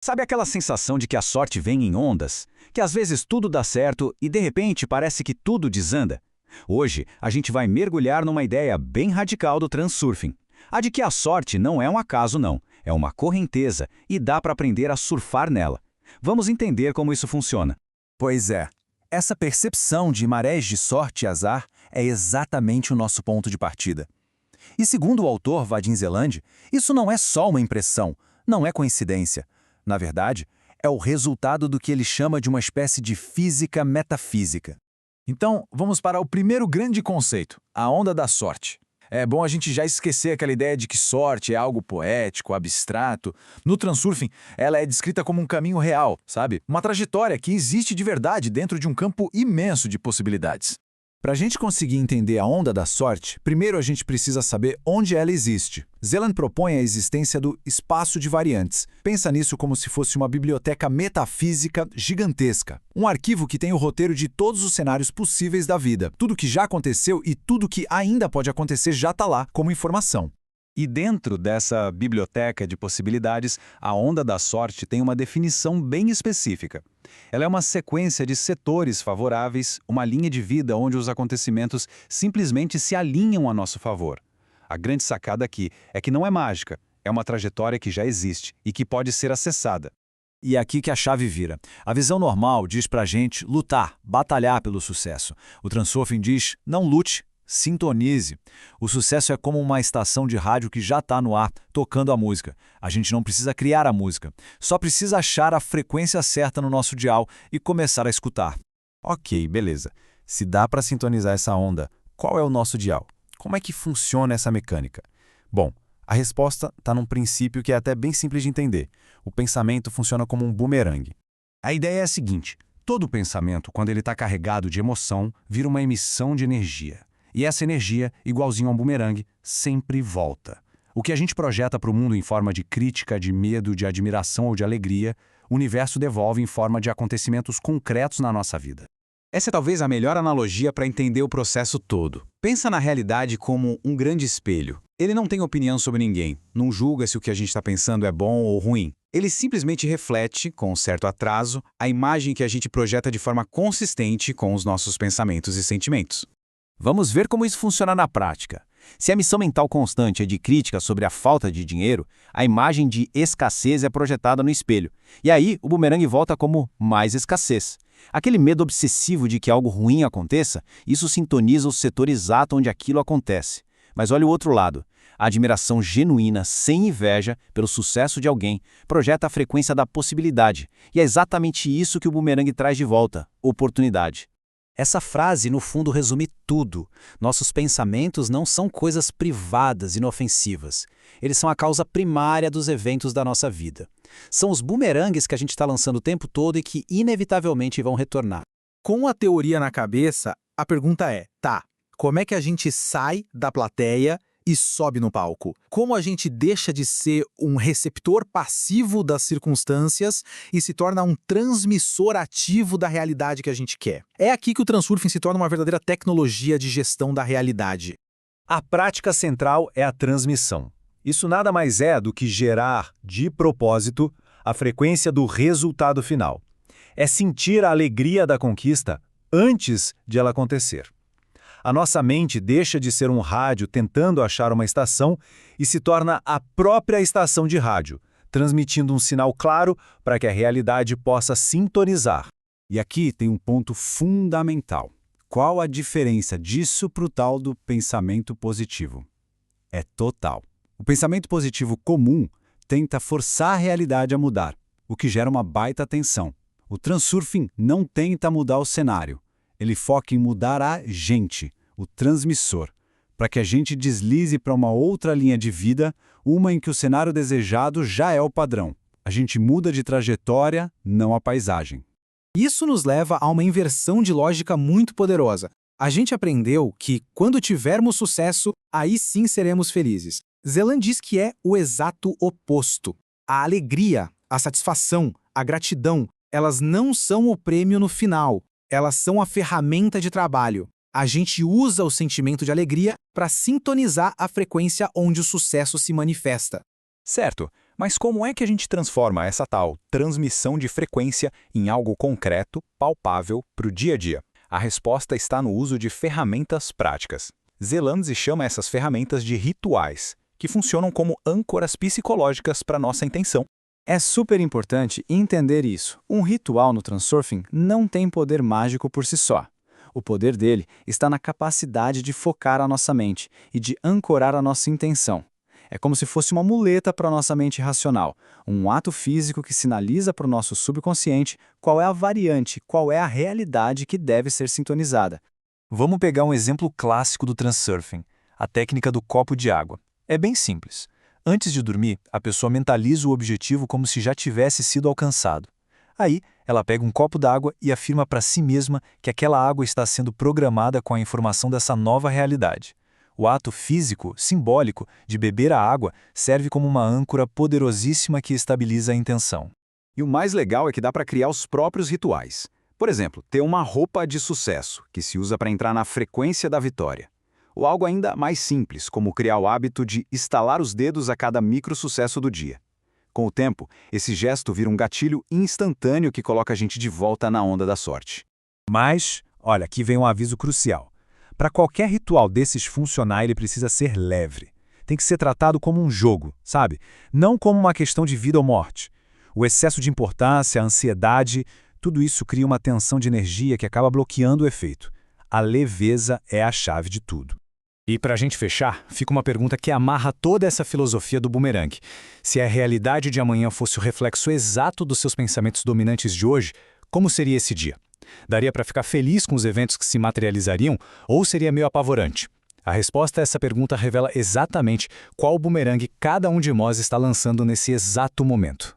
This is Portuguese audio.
Sabe aquela sensação de que a sorte vem em ondas? Que às vezes tudo dá certo e de repente parece que tudo desanda? Hoje, a gente vai mergulhar numa ideia bem radical do transurfing. A de que a sorte não é um acaso não, é uma correnteza e dá para aprender a surfar nela. Vamos entender como isso funciona. Pois é, essa percepção de marés de sorte e azar é exatamente o nosso ponto de partida. E segundo o autor Vadim Zeland, isso não é só uma impressão, não é coincidência. Na verdade, é o resultado do que ele chama de uma espécie de física metafísica. Então, vamos para o primeiro grande conceito, a onda da sorte. É bom a gente já esquecer aquela ideia de que sorte é algo poético, abstrato. No transurfing, ela é descrita como um caminho real, sabe? Uma trajetória que existe de verdade dentro de um campo imenso de possibilidades. Para a gente conseguir entender a onda da sorte, primeiro a gente precisa saber onde ela existe. Zeland propõe a existência do espaço de variantes. Pensa nisso como se fosse uma biblioteca metafísica gigantesca. Um arquivo que tem o roteiro de todos os cenários possíveis da vida. Tudo que já aconteceu e tudo que ainda pode acontecer já está lá como informação. E dentro dessa biblioteca de possibilidades, a onda da sorte tem uma definição bem específica. Ela é uma sequência de setores favoráveis, uma linha de vida onde os acontecimentos simplesmente se alinham a nosso favor. A grande sacada aqui é que não é mágica, é uma trajetória que já existe e que pode ser acessada. E é aqui que a chave vira. A visão normal diz pra gente lutar, batalhar pelo sucesso. O transurfing diz não lute, sintonize. O sucesso é como uma estação de rádio que já está no ar, tocando a música. A gente não precisa criar a música, só precisa achar a frequência certa no nosso dial e começar a escutar. Ok, beleza. Se dá para sintonizar essa onda, qual é o nosso dial? Como é que funciona essa mecânica? Bom, a resposta está num princípio que é até bem simples de entender. O pensamento funciona como um bumerangue. A ideia é a seguinte: todo pensamento, quando ele está carregado de emoção, vira uma emissão de energia. E essa energia, igualzinho a um bumerangue, sempre volta. O que a gente projeta para o mundo em forma de crítica, de medo, de admiração ou de alegria, o universo devolve em forma de acontecimentos concretos na nossa vida. Essa é talvez a melhor analogia para entender o processo todo. Pensa na realidade como um grande espelho. Ele não tem opinião sobre ninguém, não julga se o que a gente está pensando é bom ou ruim. Ele simplesmente reflete, com um certo atraso, a imagem que a gente projeta de forma consistente com os nossos pensamentos e sentimentos. Vamos ver como isso funciona na prática. Se a missão mental constante é de crítica sobre a falta de dinheiro, a imagem de escassez é projetada no espelho. E aí, o bumerangue volta como mais escassez. Aquele medo obsessivo de que algo ruim aconteça, isso sintoniza o setor exato onde aquilo acontece. Mas olha o outro lado. A admiração genuína, sem inveja, pelo sucesso de alguém, projeta a frequência da possibilidade. E é exatamente isso que o bumerangue traz de volta: oportunidade. Essa frase, no fundo, resume tudo. Nossos pensamentos não são coisas privadas, inofensivas. Eles são a causa primária dos eventos da nossa vida. São os bumerangues que a gente está lançando o tempo todo e que, inevitavelmente, vão retornar. Com a teoria na cabeça, a pergunta é, como é que a gente sai da plateia e sobe no palco? Como a gente deixa de ser um receptor passivo das circunstâncias e se torna um transmissor ativo da realidade que a gente quer? É aqui que o transurfing se torna uma verdadeira tecnologia de gestão da realidade. A prática central é a transmissão. Isso nada mais é do que gerar, de propósito, a frequência do resultado final. É sentir a alegria da conquista antes de ela acontecer. A nossa mente deixa de ser um rádio tentando achar uma estação e se torna a própria estação de rádio, transmitindo um sinal claro para que a realidade possa sintonizar. E aqui tem um ponto fundamental. Qual a diferença disso para o tal do pensamento positivo? É total. O pensamento positivo comum tenta forçar a realidade a mudar, o que gera uma baita tensão. O transurfing não tenta mudar o cenário. Ele foca em mudar a gente, o transmissor, para que a gente deslize para uma outra linha de vida, uma em que o cenário desejado já é o padrão. A gente muda de trajetória, não a paisagem. Isso nos leva a uma inversão de lógica muito poderosa. A gente aprendeu que, quando tivermos sucesso, aí sim seremos felizes. Zeland diz que é o exato oposto. A alegria, a satisfação, a gratidão, elas não são o prêmio no final. Elas são a ferramenta de trabalho. A gente usa o sentimento de alegria para sintonizar a frequência onde o sucesso se manifesta. Certo, Mas como é que a gente transforma essa tal transmissão de frequência em algo concreto, palpável, para o dia a dia? A resposta está no uso de ferramentas práticas. Zelandes chama essas ferramentas de rituais, que funcionam como âncoras psicológicas para nossa intenção. É super importante entender isso. Um ritual no Transurfing não tem poder mágico por si só. O poder dele está na capacidade de focar a nossa mente e de ancorar a nossa intenção. É como se fosse uma muleta para a nossa mente racional, um ato físico que sinaliza para o nosso subconsciente qual é a variante, qual é a realidade que deve ser sintonizada. Vamos pegar um exemplo clássico do Transurfing, a técnica do copo de água. É bem simples. Antes de dormir, a pessoa mentaliza o objetivo como se já tivesse sido alcançado. Aí, ela pega um copo d'água e afirma para si mesma que aquela água está sendo programada com a informação dessa nova realidade. O ato físico, simbólico, de beber a água serve como uma âncora poderosíssima que estabiliza a intenção. E o mais legal é que dá para criar os próprios rituais. Por exemplo, ter uma roupa de sucesso, que se usa para entrar na frequência da vitória. Ou algo ainda mais simples, como criar o hábito de estalar os dedos a cada micro-sucesso do dia. Com o tempo, esse gesto vira um gatilho instantâneo que coloca a gente de volta na onda da sorte. Mas, olha, aqui vem um aviso crucial. Para qualquer ritual desses funcionar, ele precisa ser leve. Tem que ser tratado como um jogo, sabe? Não como uma questão de vida ou morte. O excesso de importância, a ansiedade, tudo isso cria uma tensão de energia que acaba bloqueando o efeito. A leveza é a chave de tudo. E para a gente fechar, fica uma pergunta que amarra toda essa filosofia do bumerangue. Se a realidade de amanhã fosse o reflexo exato dos seus pensamentos dominantes de hoje, como seria esse dia? Daria para ficar feliz com os eventos que se materializariam ou seria meio apavorante? A resposta a essa pergunta revela exatamente qual bumerangue cada um de nós está lançando nesse exato momento.